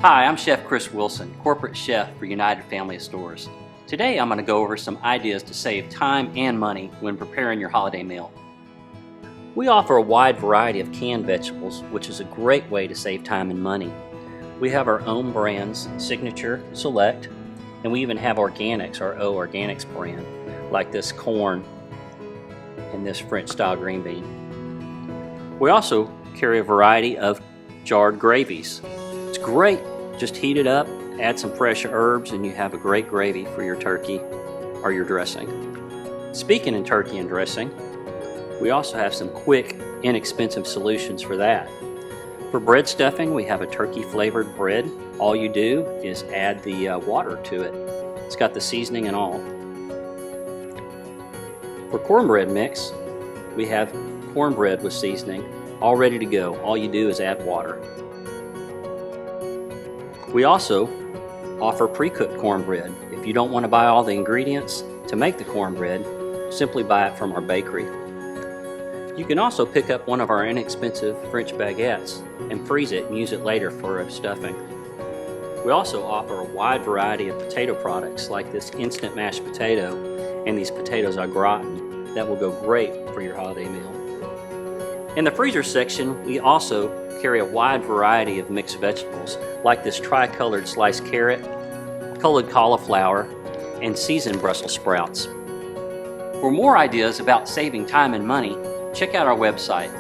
Hi, I'm Chef Chris Wilson, Corporate Chef for United Family of Stores. Today I'm going to go over some ideas to save time and money when preparing your holiday meal. We offer a wide variety of canned vegetables, which is a great way to save time and money. We have our own brands, Signature, Select, and we even have organics, our O Organics brand, like this corn and this French style green bean. We also carry a variety of jarred gravies. It's great, just heat it up, add some fresh herbs, and you have a great gravy for your turkey or your dressing. Speaking of turkey and dressing, we also have some quick, inexpensive solutions for that. For bread stuffing, we have a turkey flavored bread. All you do is add the water to it. It's got the seasoning and all. For cornbread mix, we have cornbread with seasoning all ready to go. All you do is add water. We also offer pre-cooked cornbread. If you don't want to buy all the ingredients to make the cornbread, simply buy it from our bakery. You can also pick up one of our inexpensive French baguettes and freeze it and use it later for a stuffing. We also offer a wide variety of potato products like this instant mashed potato and these potatoes au gratin that will go great for your holiday meal. In the freezer section, we also carry a wide variety of mixed vegetables like this tri-colored sliced carrot, colored cauliflower, and seasoned Brussels sprouts. For more ideas about saving time and money, check out our website,